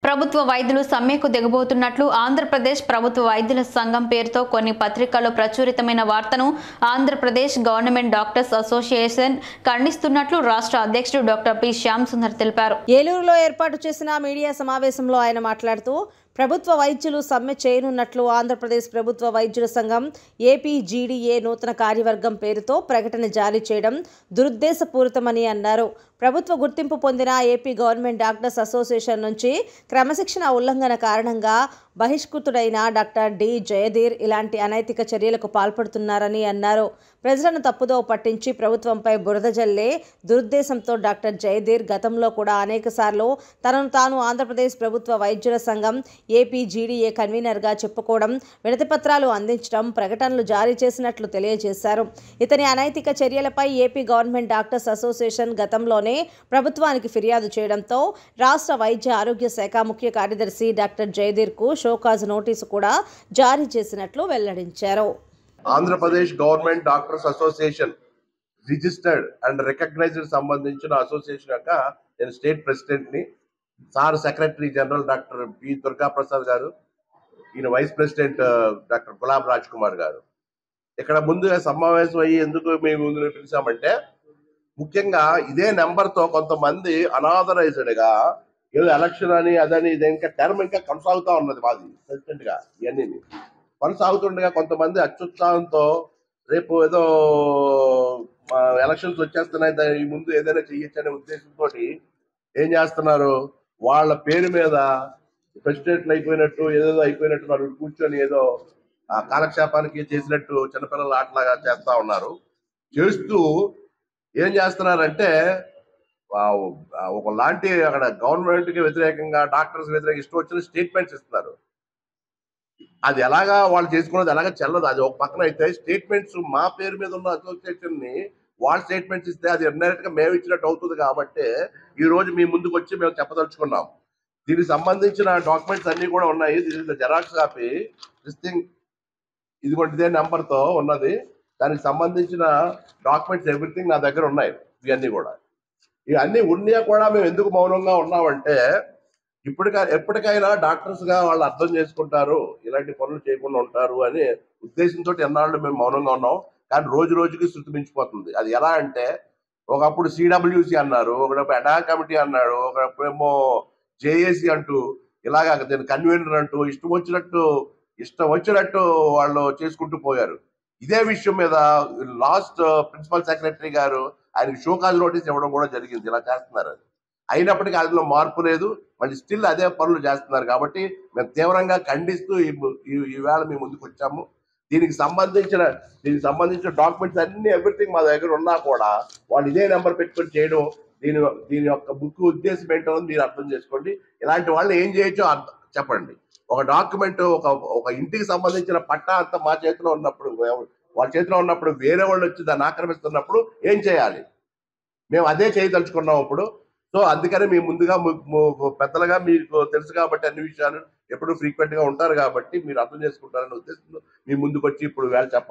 ప్రభుత్వ వైద్యులు సమ్మెకు దిగబోతున్నట్లు ఆంధ్రప్రదేశ్ ప్రభుత్వ వైద్యుల సంఘం పేరుతో కొన్ని పత్రికల్లో ప్రచురితమైన వార్తను ఆంధ్రప్రదేశ్ గవర్నమెంట్ డాక్టర్స్ అసోసియేషన్ ఖండిస్తున్నట్లు రాష్ట్ర అధ్యక్షుడు డాక్టర్ పి శ్యామ్ సుందర్ తెలిపారు. ఏలూరులో ఏర్పాటు చేసిన మీడియా సమావేశంలో ఆయన మాట్లాడుతూ ప్రభుత్వ వైద్యులు సమ్మె చేయనున్నట్లు ఆంధ్రప్రదేశ్ ప్రభుత్వ వైద్యుల సంఘం ఏపీజీడీఏ నూతన కార్యవర్గం పేరుతో ప్రకటన జారీ చేయడం దురుద్దేశపూరితమని అన్నారు. ప్రభుత్వ గుర్తింపు పొందిన ఏపీ గవర్నమెంట్ డాక్టర్స్ అసోసియేషన్ నుంచి క్రమశిక్షణ ఉల్లంఘన కారణంగా బహిష్కృతుడైన డాక్టర్ డి జయధీర్ ఇలాంటి అనైతిక చర్యలకు పాల్పడుతున్నారని అన్నారు. ప్రజలను తప్పుదో పట్టించి ప్రభుత్వంపై బురద జల్లే దురుద్దేశంతో డాక్టర్ జయధీర్ గతంలో కూడా అనేకసార్లు తనను తాను ఆంధ్రప్రదేశ్ ప్రభుత్వ వైద్యుల సంఘం ఏపీజీడీఏ కన్వీనర్గా చెప్పుకోవడం, వినతిపత్రాలు అందించడం, ప్రకటనలు జారీ చేసినట్లు తెలియజేశారు. ఇతని అనైతిక చర్యలపై ఏపీ గవర్నమెంట్ డాక్టర్స్ అసోసియేషన్ గతంలోనే ప్రభుత్వానికి ఫిర్యాదు చేయడంతో రాష్ట్ర వైద్య ఆరోగ్య శాఖ ముఖ్య కార్యదర్శి డాక్టర్ జయధీర్కు షోకాజ్ నోటీసు కూడా జారీ చేసినట్లు వెల్లడించారు. Andhra Pradesh government doctors association registered and recognised సంబంధించిన అసోసియేషన్ యొక్క నేను స్టేట్ ప్రెసిడెంట్ ని, sir secretary general doctor B Durga Prasad గారు, ఈయన vice president doctor gulab Raj Kumar గారు ఇక్కడ ముందుగా సమావేశం అయ్యి ఎందుకు మేము ముందు పిలిచామంటే, ముఖ్యంగా ఇదే నెంబర్తో కొంతమంది అనాథరైజ్డ్ గా ఏదో ఎలక్షన్ అని అదని ఇది ఇంకా టర్మ్ ఇంకా కొనసాగుతూ ఉన్నది. మాది ప్రెసిడెంట్ గా ఇవన్నీ కొనసాగుతుండగా కొంతమంది అత్యుత్సాహంతో రేపు ఏదో ఎలక్షన్స్ వచ్చేస్తున్నాయి, దాని ముందు ఏదైనా చెయ్యొచ్చు అనే ఉద్దేశంతో ఏం చేస్తున్నారు, వాళ్ళ పేరు మీద ప్రెసిడెంట్లు అయిపోయినట్టు ఏదేదో అయిపోయినట్టు వాళ్ళు కూర్చొని ఏదో కాలక్షేపానికి చేసినట్టు చిన్నపిల్లల ఆటలాగా చేస్తా ఉన్నారు. చేస్తూ ఏం చేస్తున్నారంటే ఒకలాంటి అక్కడ గవర్నమెంట్ కి వ్యతిరేకంగా డాక్టర్స్ వ్యతిరేకంగా ఇష్టం వచ్చిన స్టేట్మెంట్స్ ఇస్తున్నారు. అది ఎలాగా వాళ్ళు చేసుకున్నది ఎలాగా చెల్లదు. అది ఒక పక్కన అయితే స్టేట్మెంట్స్ మా పేరు మీద ఉన్న అసోసియేషన్ ని వాళ్ళ స్టేట్మెంట్స్ ఇస్తే అది ఇండైరెక్ట్ గా మేము ఇచ్చినట్టు అవుతుంది. కాబట్టి ఈ రోజు మీ ముందుకు వచ్చి మేము చెప్పదలుచుకున్నాం. దీనికి సంబంధించిన డాక్యుమెంట్స్ అన్ని కూడా ఉన్నాయి. జెరాక్స్ కాపీ థింగ్ ఇదిగోండి ఇదే నెంబర్ తో ఉన్నది. దానికి సంబంధించిన డాక్యుమెంట్స్ ఎవ్రీథింగ్ నా దగ్గర ఉన్నాయి. ఇవన్నీ కూడా ఇవన్నీ ఉన్నా కూడా మేము ఎందుకు మౌనంగా ఉన్నామంటే, ఎప్పటికైనా డాక్టర్స్ గా వాళ్ళు అర్థం చేసుకుంటారు, ఇలాంటి పనులు చేయకుండా ఉంటారు అనే ఉద్దేశంతో ఎన్నాళ్ళు మేము మౌనంగా ఉన్నాం. కానీ రోజు రోజుకి శృతి మించిపోతుంది. అది ఎలా అంటే, ఒకప్పుడు సిడబ్ల్యూసి అన్నారు, ఒకప్పుడు అడా కమిటీ అన్నాడు, ఒకప్పుడేమో జేఏసీ అంటూ ఇలాగా దీని కన్వీనర్ అంటూ ఇష్టం వచ్చినట్టు వాళ్ళు చేసుకుంటూ పోయారు. ఇదే విషయం మీద లాస్ట్ ప్రిన్సిపల్ సెక్రటరీ గారు ఆయనకి షోకాజ్ నోటీస్ ఇవ్వడం కూడా జరిగింది. ఇలా చేస్తున్నారు అది అయినప్పటికీ అందులో మార్పు లేదు, మళ్ళీ స్టిల్ అదే పనులు చేస్తున్నారు. కాబట్టి మేము తీవ్రంగా ఖండిస్తూ ఈవేళ మేము ముందుకు వచ్చాము. దీనికి సంబంధించిన డాక్యుమెంట్స్ అన్ని ఎవ్రీథింగ్ మా దగ్గర ఉన్నా కూడా వాళ్ళు ఇదే నెంబర్ పెట్టుకొని చేయడం, దీని యొక్క ముఖ్య ఉద్దేశం ఏంటో మీరు అర్థం చేసుకోండి. ఇలాంటి వాళ్ళు ఏం చేయొచ్చో చెప్పండి. ఒక డాక్యుమెంట్ ఒక ఇంటికి సంబంధించిన పట్టా అంతా మా చేతిలో ఉన్నప్పుడు, వాళ్ళ చేతిలో ఉన్నప్పుడు వేరే వాళ్ళు వచ్చి దాన్ని ఆక్రమిస్తున్నప్పుడు ఏం చేయాలి? మేము అదే చేయదలుచుకున్నాం ఇప్పుడు. సో అందుకని మీ ముందుగా పెద్దలుగా మీకు తెలుసు కాబట్టి అన్ని విషయాలు ఎప్పుడు ఫ్రీక్వెంట్ గా ఉంటారు కాబట్టి మీరు అర్థం చేసుకుంటారనే ఉద్దేశంతో మీ ముందుకు వచ్చి ఇప్పుడు వేళ చెప్పాలి.